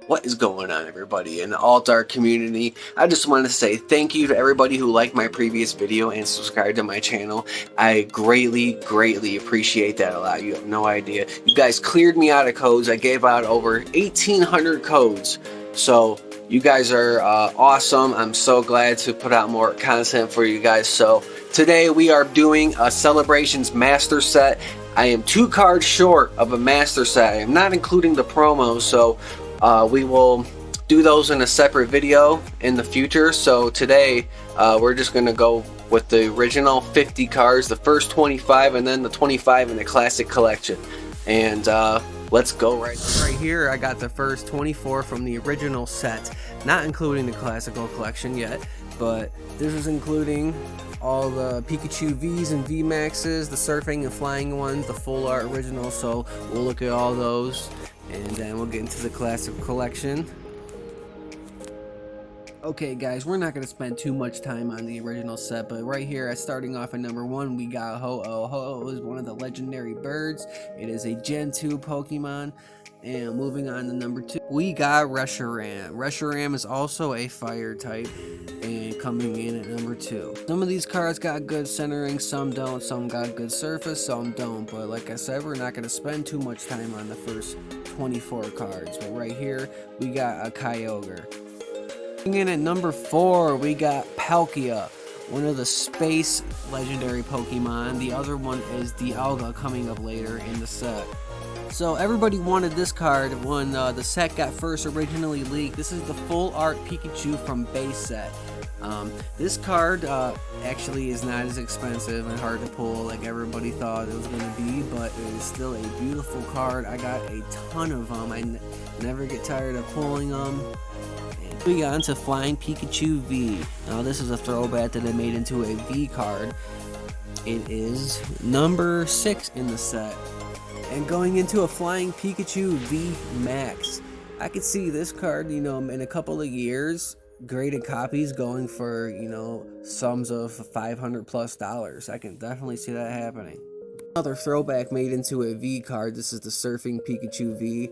What is going on, everybody in the Alt-Art community? I just wanted to say thank you to everybody who liked my previous video and subscribed to my channel. I greatly appreciate that a lot. You have no idea. You guys cleared me out of codes. I gave out over 1,800 codes. So you guys are awesome. I'm so glad to put out more content for you guys. So today we are doing a Celebrations Master Set. I am 2 cards short of a Master Set. I am not including the promos, so we will do those in a separate video in the future. So today we're just going to go with the original 50 cards, the first 25 and then the 25 in the Classic Collection. And let's go right here. I got the first 24 from the original set, not including the Classical Collection yet, but this is including all the Pikachu Vs and V Maxes, the surfing and flying ones, the full art original. So we'll look at all those and then we'll get into the Classic Collection. Okay guys, we're not going to spend too much time on the original set, but right here, starting off at number 1, we got Ho-Oh. Ho-Oh is one of the legendary birds. It is a Gen 2 Pokemon. And moving on to number 2, we got Reshiram. Reshiram is also a fire type, and coming in at number 2. Some of these cards got good centering, some don't. Some got good surface, some don't. But like I said, we're not going to spend too much time on the first 24 cards. But right here, we got a Kyogre. Coming in at number 4, we got Palkia, one of the space legendary Pokemon. The other one is Dialga, coming up later in the set. So everybody wanted this card when the set got first originally leaked. This is the full art Pikachu from base set. This card actually is not as expensive and hard to pull like everybody thought it was going to be, but it is still a beautiful card. I got a ton of them. I never get tired of pulling them. And we got into Flying Pikachu V. Now this is a throwback that they made into a V card. It is number 6 in the set. And going into a Flying Pikachu V Max, I could see this card, you know, in a couple of years, graded copies going for, you know, sums of $500+. I can definitely see that happening. Another throwback made into a V card. This is the Surfing Pikachu V,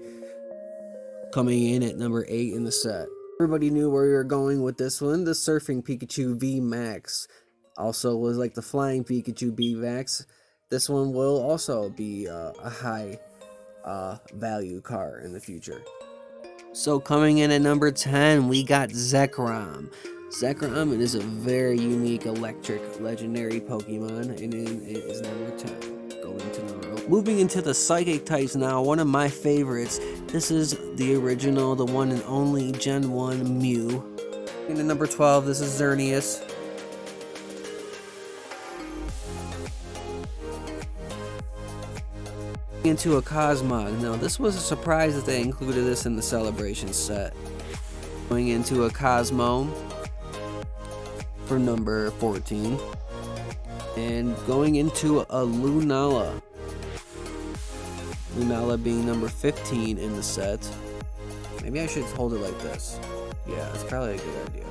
coming in at number 8 in the set. Everybody knew where we were going with this one. The Surfing Pikachu V Max also was like the Flying Pikachu V Max. This one will also be a high value card in the future. So coming in at number 10, we got Zekrom. Zekrom is a very unique electric legendary Pokemon, and it is number 10. Going to number 11. Moving into the Psychic types now, one of my favorites. This is the original, the one and only Gen 1 Mew. In at number 12, this is Xerneas. Into a Cosmog. Now this was a surprise that they included this in the Celebration set. Going into a Cosmo for number 14. And going into a Lunala. Lunala being number 15 in the set. Maybe I should hold it like this. Yeah, it's probably a good idea.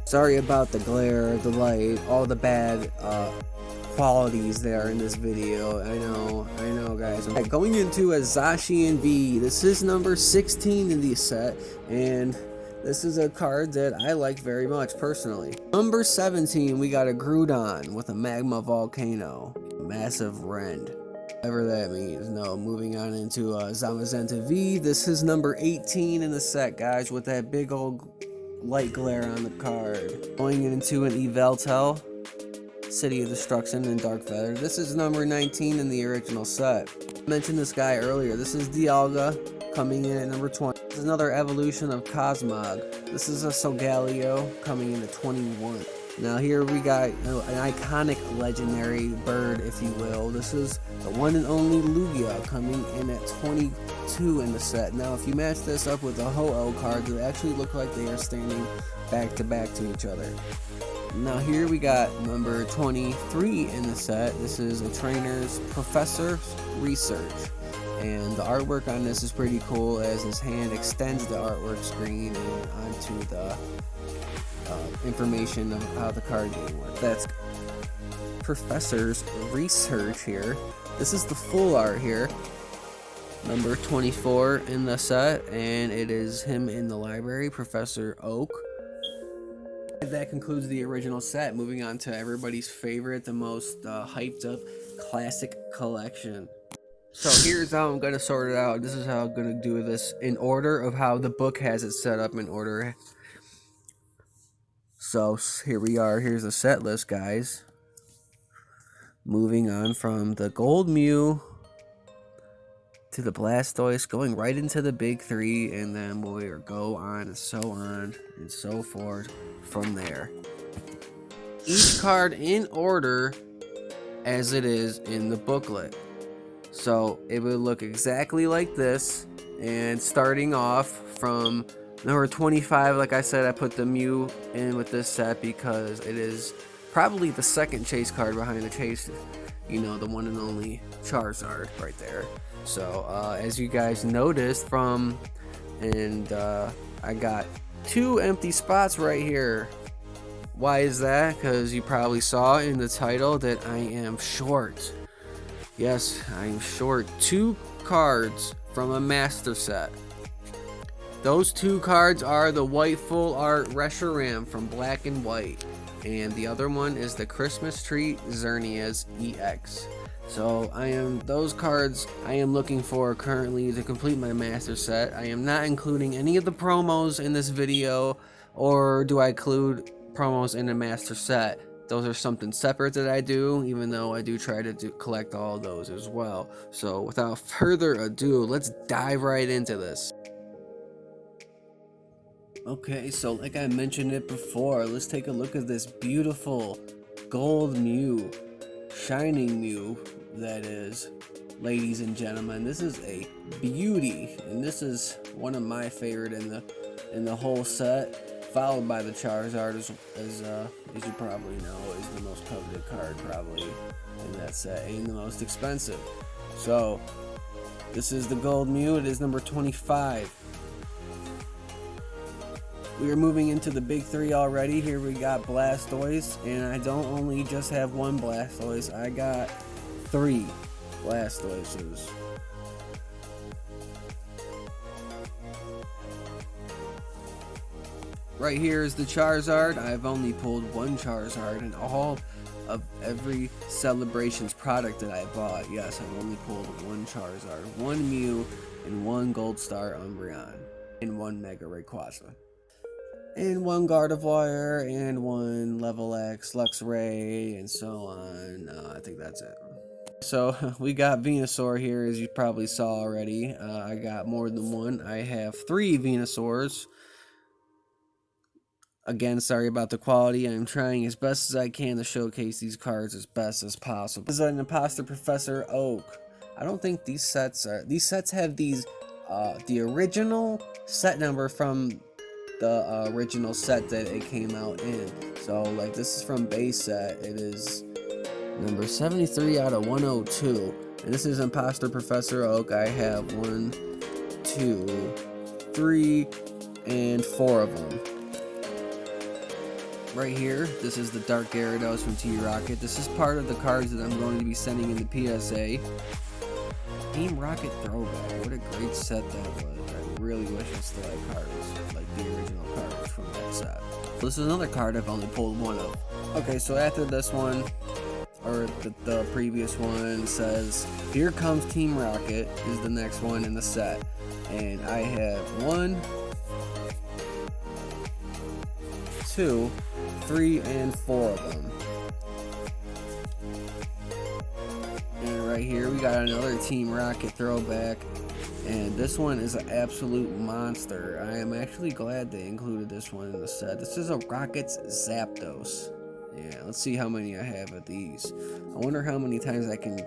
Sorry about the glare, the light, all the bad qualities there in this video. I know guys. Okay, going into a Zacian V. This is number 16 in the set, and this is a card that I like very much personally. Number 17, we got a Groudon with a Magma Volcano, Massive Rend, whatever that means. No, moving on into Zamazenta V. This is number 18 in the set, guys, with that big old light glare on the card. Going into an Yveltal, City of Destruction and Dark Feather. This is number 19 in the original set. I mentioned this guy earlier. This is Dialga, coming in at number 20. This is another evolution of Cosmog. This is a Solgaleo, coming in at 21. Now here we got an iconic legendary bird, if you will. This is the one and only Lugia, coming in at 22 in the set. Now if you match this up with the Ho-Oh cards, they actually look like they are standing back to back to each other. Now here we got number 23 in the set. This is a Trainer's Professor's Research. And the artwork on this is pretty cool, as his hand extends the artwork screen and onto the information of how the card game works. That's Professor's Research here. This is the full art here. number 24 in the set, and it is him in the library, Professor Oak. That concludes the original set. Moving on to everybody's favorite, the most hyped up classic collection. So here's how I'm gonna sort it out. This is how I'm gonna do this in order of how the book has it set up in order. So here we are. Here's the set list, guys. Moving on from the Gold Mew to the Blastoise, going right into the big three, and then we'll go on and so forth from there. Each card in order as it is in the booklet. So it would look exactly like this, and starting off from number 25, like I said, I put the Mew in with this set because it is probably the second chase card behind the chase, you know, the one and only Charizard right there. So as you guys noticed I got 2 empty spots right here. Why is that? Because you probably saw in the title that I am short. Yes, I am short 2 cards from a master set. Those 2 cards are the white full art Reshiram from Black and White, and the other one is the Christmas Tree Xerneas EX. So those cards I am looking for currently to complete my master set. I am not including any of the promos in this video, or do I include promos in the master set. Those are something separate that I do, even though I do try to collect all of those as well. So without further ado, let's dive right into this. Okay, so like I mentioned it before, let's take a look at this beautiful gold Mew, shining Mew, that is, ladies and gentlemen. This is a beauty, and this is one of my favorite in the whole set, followed by the Charizard, as you probably know, is the most coveted card probably in that set, and the most expensive. So this is the gold Mew. It is number 25. We are moving into the big 3 already. Here we got Blastoise, and I don't only just have 1 Blastoise, I got 3 Blastoises. Right here is the Charizard. I've only pulled 1 Charizard in all of every Celebrations product that I bought. Yes, I've only pulled 1 Charizard, 1 Mew, and 1 Gold Star Umbreon, and 1 Mega Rayquaza, and 1 Gardevoir, and 1 Level X, Luxray, and so on. I think that's it. So we got Venusaur here, as you probably saw already. I got more than 1. I have 3 Venusaurs. Again, sorry about the quality. I'm trying as best as I can to showcase these cards as best as possible. This is an Imposter Professor Oak. I don't think these sets have the original set number from the original set that it came out in. So like, this is from base set. It is number 73 out of 102, and this is Imposter Professor Oak. I have 1, 2, 3, and 4 of them. Right here, this is the Dark Gyarados from T-Rocket. This is part of the cards that I'm going to be sending in the PSA. Team Rocket Throwback. What a great set that was. I really wish I still had cards, like the original cards from that set. This is another card I've only pulled 1 of. Okay, so after this one, or the previous one, says, Here Comes Team Rocket is the next one in the set. And I have 1, 2, 3, and 4 of them. And right here we got another Team Rocket throwback, and this one is an absolute monster. I am actually glad they included this one in the set. This is a Rockets Zapdos. Yeah, let's see how many I have of these. I wonder how many times I can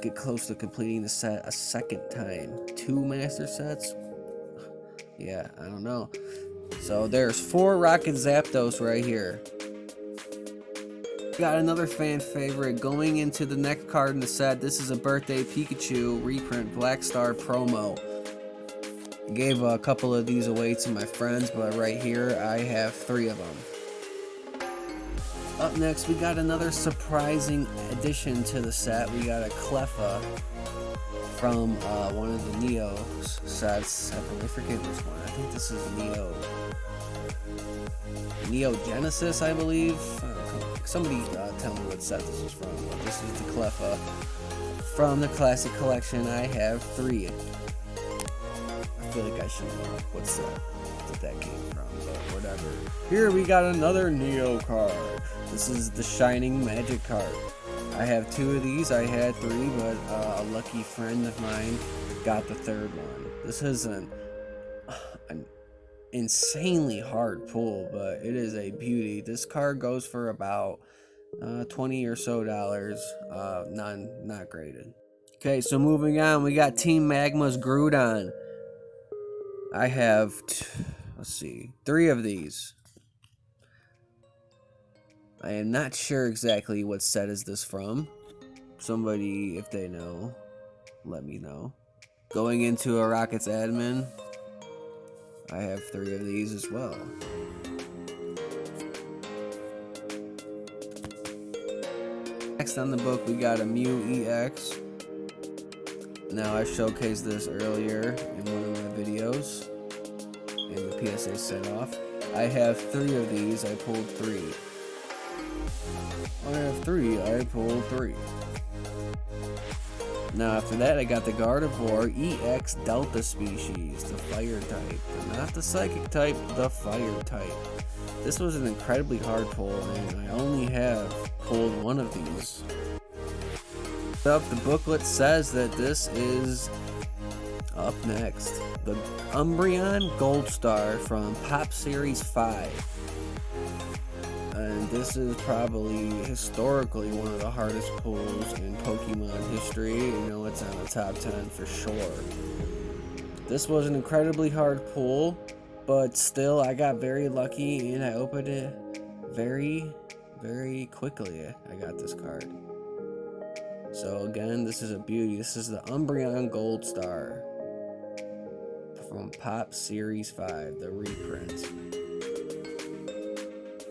get close to completing the set a second time. 2 master sets? Yeah, I don't know. So there's 4 Rocket Zapdos right here. Got another fan favorite going into the next card in the set. This is a Birthday Pikachu reprint Black Star promo. I gave a couple of these away to my friends, but right here I have 3 of them. Up next, we got another surprising addition to the set. We got a Cleffa from one of the Neo sets. I forget which one. I think this is Neo Genesis, I believe. Somebody tell me what set this is from. This is the Cleffa from the Classic Collection. I have 3. I feel like I should know what set that came from, but whatever. Here we got another Neo card. This is the Shining Magikarp. I have 2 of these. I had 3, but a lucky friend of mine got the 3rd one. This is an insanely hard pull, but it is a beauty. This card goes for about $20 or so, not graded. Okay, so moving on, we got Team Magma's Groudon. I have, let's see, 3 of these. I am not sure exactly what set is this from. Somebody, if they know, let me know. Going into a Rockets admin, I have 3 of these as well. Next on the book, we got a Mewtwo Ex. Now, I showcased this earlier in one of my videos, and the PSA set off. I have 3 of these. I pulled 3. I have 3. I pulled 3. Now after that, I got the Gardevoir EX Delta species, the fire type. Not the psychic type, the fire type. This was an incredibly hard pull, and I only have pulled 1 of these. The booklet says that this is up next. The Umbreon Gold Star from Pop Series 5. And this is probably historically one of the hardest pulls in Pokemon history. You know, it's on the top 10 for sure. This was an incredibly hard pull, but still I got very lucky and I opened it very, very quickly. I got this card. So again, this is a beauty. This is the Umbreon Gold Star from Pop Series 5, the reprint.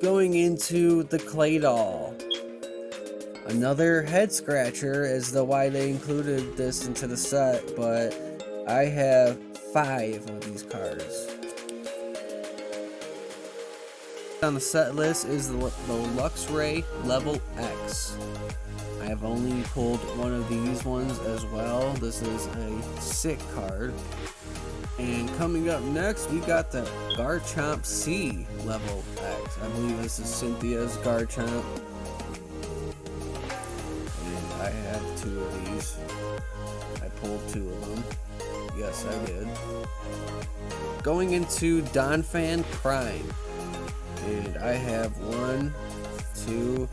Going into the Clay Doll. Another head scratcher as to why they included this into the set, but I have 5 of these cards. On the set list is the Luxray Level X. I have only pulled 1 of these ones as well. This is a sick card. And coming up next, we got the Garchomp C Level X. I believe this is Cynthia's Garchomp. And I have 2 of these. I pulled 2 of them. Yes, I did. Going into Donphan Prime. And I have 1, 2,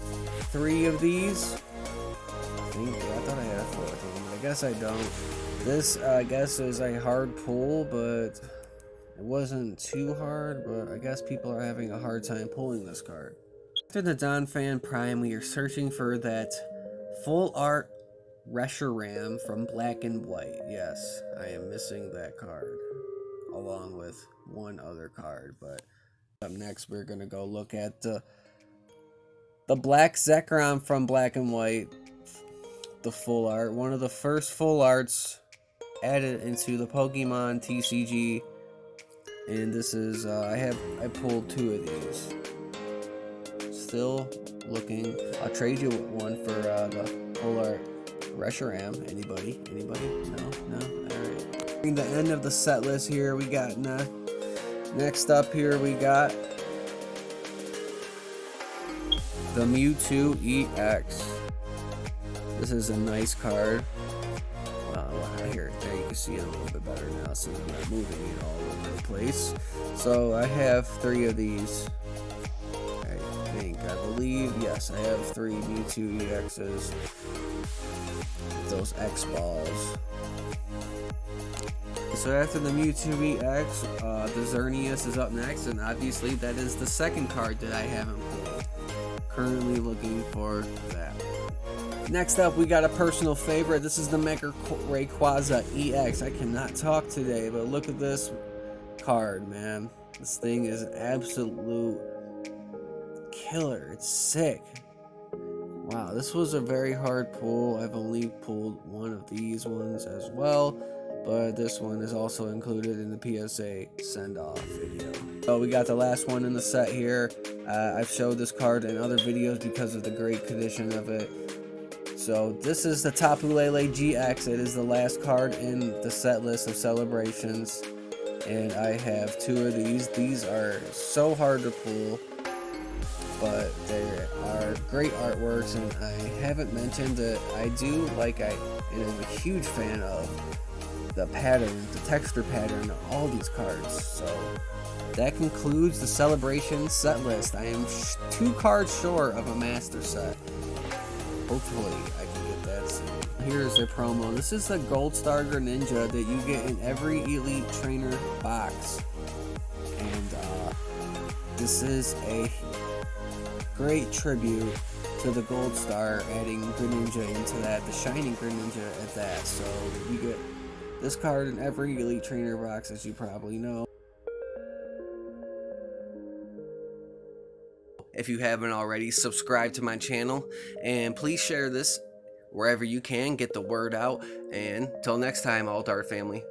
3 of these. I thought I had a 4th one, but I guess I don't. This, I guess, is a hard pull, but it wasn't too hard, but I guess people are having a hard time pulling this card. After the Donphan Prime, we are searching for that full art Reshiram from Black and White. Yes, I am missing that card, along with 1 other card, but up next, we're going to go look at the Black Zekrom from Black and White, the full art. One of the first full arts added into the Pokemon TCG, and this is I pulled 2 of these. Still looking. I'll trade you 1 for the full art Reshiram. Anybody? No. All right. At the end of the set list here, we got next up here we got the Mewtwo EX. This is a nice card. Here, there you can see it a little bit better now, so I'm not moving it all over the place. So I have 3 of these. I believe, yes, I have 3 Mewtwo EXs. Those X balls. So after the Mewtwo EX, the Xerneas is up next, and obviously that is the second card that I haven't pulled. Currently looking for that. Next up, we got a personal favorite. This is the Mega Rayquaza EX. I cannot talk today, but look at this card, man. This thing is an absolute killer. It's sick. Wow, this was a very hard pull. I've only pulled one of these ones as well, but this one is also included in the PSA send-off video. So we got the last one in the set here. I've showed this card in other videos because of the great condition of it. So this is the Tapu Lele GX. It is the last card in the set list of celebrations, and I have 2 of these. These are so hard to pull, but they are great artworks, and I haven't mentioned that I do like, and I'm a huge fan of the pattern, the texture pattern of all these cards. So that concludes the celebration set list. I am 2 cards short of a master set. Hopefully I can get that soon. Here's their promo. This is the Gold Star Greninja that you get in every Elite Trainer box, and this is a great tribute to the Gold Star, adding Greninja into that, the Shining Greninja at that. So you get this card in every Elite Trainer box, as you probably know. If you haven't already, subscribe to my channel, and please share this wherever you can, get the word out. And till next time, Alt Art family.